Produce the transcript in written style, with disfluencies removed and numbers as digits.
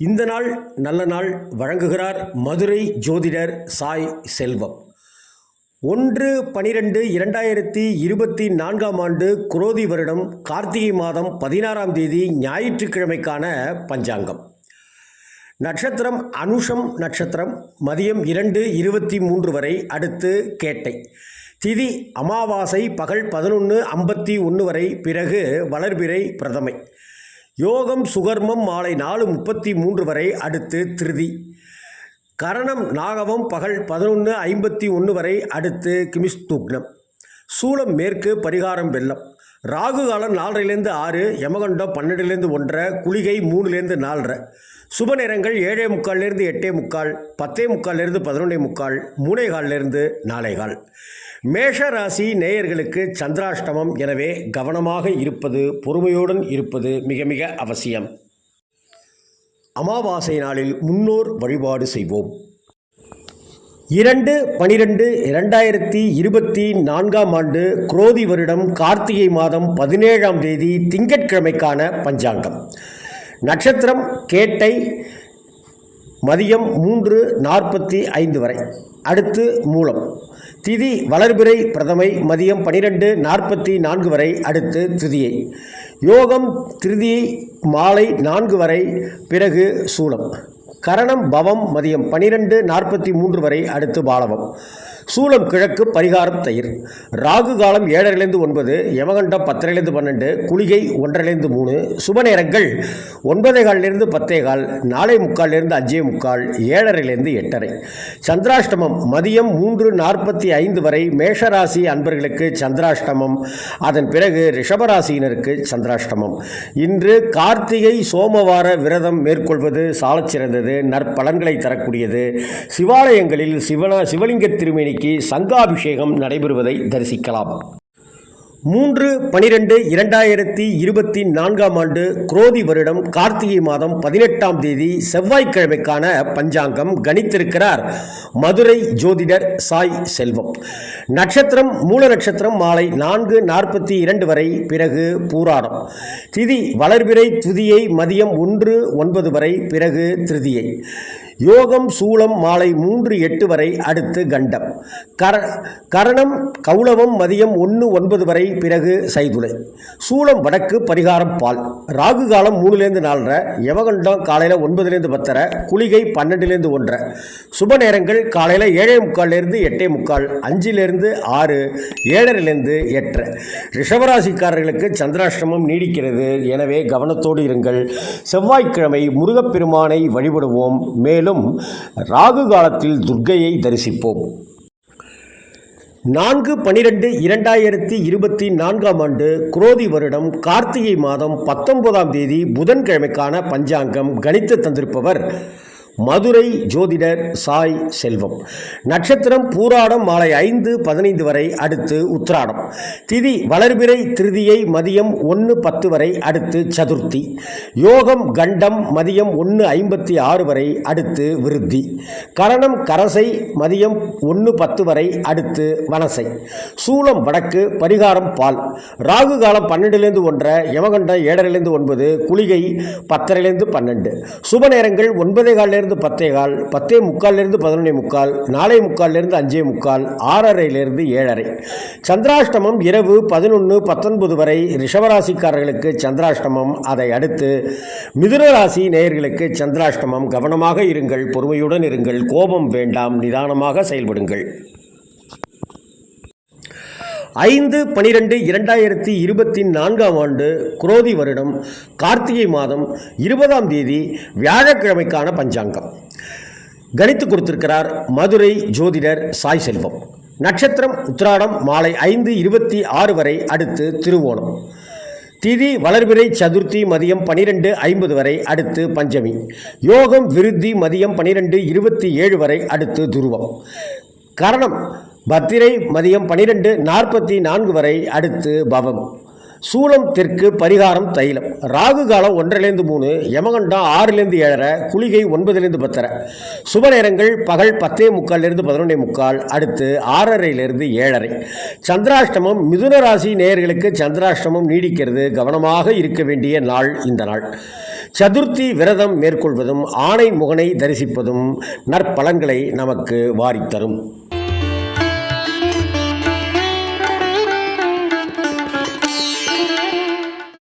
இந்த நாள் நல்ல நாள் வழங்குகிறார் மதுரை ஜோதிடர் சாய் செல்வம். 1/12/2024 குரோதி வருடம் கார்த்திகை மாதம் 16ஆம் தேதி ஞாயிற்றுக்கிழமைக்கான பஞ்சாங்கம். நட்சத்திரம் அனுஷம் நட்சத்திரம், மதியம் 2:23 வரை, அடுத்து கேட்டை. திதி அமாவாசை பகல் 11:51 வரை, பிறகு வளர்பிறை பிரதமை. யோகம் சுகர்மம் மாலை 4:33 வரை, அடுத்து திருதி. கரணம் நாகவம் பகல் 11:51 வரை, அடுத்து கிமிஸ்தூக்னம். சூலம் மேற்கு, பரிகாரம் வெள்ளம். ராகு காலம் 4லேருந்து 6, யமகண்டம் 12லேருந்து 1, குளிகை 3லேருந்து 4. சுப நேரங்கள் 7:45லேருந்து 8:45, 10:45லேருந்து 11:45, 3:15லேருந்து 4:15. மேஷ ராசி நேயர்களுக்கு சந்திராஷ்டமம். எனவே கவனமாக இருப்பது, பொறுமையுடன் இருப்பது மிக மிக அவசியம். அமாவாசை நாளில் முன்னோர் வழிபாடு செய்வோம். 2/12/2024 குரோதி வருடம் கார்த்திகை மாதம் 17ஆம் தேதி திங்கட்கிழமைக்கான பஞ்சாங்கம். நட்சத்திரம் கேட்டை, மதியம் 3:45 வரை, அடுத்து மூலம். திதி வளர்பிறை பிரதமை, மதியம் 12:44 வரை, அடுத்து திருதியை. யோகம் திருதியை மாலை 4 வரை, பிறகு சூலம். கரணம் பவம் மதியம் 12:43 வரை, அடுத்து பாலவம். சூலம் கிழக்கு, பரிகாரம் தயிர். ராகு காலம் 7:30லேருந்து 9, யமகண்டம் 10:30லேருந்து 12, குளிகை 1:30லேருந்து 3. சுப நேரங்கள் 9:15லேருந்து 10:15, 4:45லேருந்து 5:45, 7:30லேருந்து 8:30. சந்திராஷ்டமம் மதியம் 3:45 வரை. மேஷராசி அன்பர்களுக்கு சந்திராஷ்டமம். அதன் பிறகு ரிஷபராசியினருக்கு சந்திராஷ்டமம். இன்று கார்த்திகை சோமவார விரதம் மேற்கொள்வது சாலச் சிறந்தது, நற்பலன்களை தரக்கூடியது. சிவாலயங்களில் சிவலிங்க திருமேனி சங்காபிஷேகம் நடைபெறுவதை தரிசிக்கலாம். 3/12/2024 குரோதி வருடம் கார்த்திகை மாதம் 18ஆம் தேதி செவ்வாய்க்கிழமைக்கான பஞ்சாங்கம் கணித்திருக்கிறார் மதுரை ஜோதிடர் சாய் செல்வம். நட்சத்திரம் மூல நட்சத்திரம் மாலை 4:42 வரை, பிறகு பூராடம். திதி வளர்பிறை துதியை மதியம் 1:09 வரை, பிறகு திருதியை. யோகம் சூலம் மாலை 3:08 வரை, அடுத்து கண்டம். கரணம் கௌளவம் மதியம் 1:09 வரை, பிறகு சைதுளை. சூலம் வடக்கு, பரிகாரம் பால். ராகு காலம் 3லேருந்து 4, யமகண்டம் காலையில் 9லேருந்து 10, குளிகை 12லேருந்து 1. சுப நேரங்கள் காலையில் 7:45லேருந்து 8:45, 5லேருந்து 6, 7:30லேருந்து 8. ரிஷபராசிக்காரர்களுக்கு சந்திராஷ்டமம் நீடிக்கிறது. எனவே கவனத்தோடு இருங்கள். செவ்வாய்க்கிழமை முருகப்பெருமானை வழிபடுவோம். மேலும் ராகு காலத்தில் துர்க்கையை தரிசிப்போம். 4/12/2024 குரோதி வருடம் கார்த்திகை மாதம் 19ஆம் தேதி புதன்கிழமைக்கான பஞ்சாங்கம் கணித்து தந்திருப்பவர் மதுரை ஜோதிடர் சாய் செல்வம். நட்சத்திரம் பூராடம் மாலை 5:15 வரை, அடுத்து உத்திராடம். திதி வளர்பிறை திருதியை மதியம் 1:10 வரை, அடுத்து சதுர்த்தி. யோகம் கண்டம் மதியம் 1:56 வரை, அடுத்து விருத்தி. கரணம் கரசை மதியம் 1:10 வரை, அடுத்து வனசை. சூலம் வடக்கு, பரிகாரம் பால். ராகு காலம் 12லேருந்து 1, யமகண்டம் 7:30லேருந்து 9, குளிகை 10:30லேருந்து 12. சுப நேரங்கள் 9:15 10:15, 10:45 11:45, 4:45 5:45, 6:30 7:30. சந்திராஷ்டமம் இரவு 11:19 வரை. ரிஷபராசிக்காரர்களுக்கு சந்திராஷ்டமம். அதை அடுத்து மிதுனராசி நேயர்களுக்கு சந்திராஷ்டமம். கவனமாக இருங்கள், பொறுமையுடன் இருங்கள், கோபம் வேண்டாம், நிதானமாக செயல்படுங்கள். 5/12/2024 குரோதி வருடம் கார்த்திகை மாதம் 20ஆம் தேதி வியாழக்கிழமைக்கான பஞ்சாங்கம் கணித்து கொடுத்திருக்கிறார் மதுரை ஜோதிடர் சாய் செல்வம். நட்சத்திரம் உத்திராடம் மாலை 5:26 வரை, அடுத்து திருவோணம். திதி வளர்பிறை சதுர்த்தி மதியம் 12:50 வரை, அடுத்து பஞ்சமி. யோகம் விருத்தி மதியம் 12:27 வரை, அடுத்து துருவம். கரணம் பத்திரை மதியம் 12:44 வரை, அடுத்து பவம். சூலம் தெற்கு, பரிகாரம் தைலம். ராகு காலம் 1:30 3, யமகண்டம் 6 7:30, குளிகை 9 10:30. சுப நேரங்கள் பகல் 10:45 11:45, அடுத்து 6:30 7:30. சந்திராஷ்டமம். மிதுன ராசி நேயர்களுக்கு சந்திராஷ்டமம் நீடிக்கிறது. கவனமாக இருக்க வேண்டிய நாள் இந்த நாள். சதுர்த்தி விரதம் மேற்கொள்வதும் ஆணை முகனை தரிசிப்பதும் நற்பலன்களை நமக்கு வாரித்தரும்.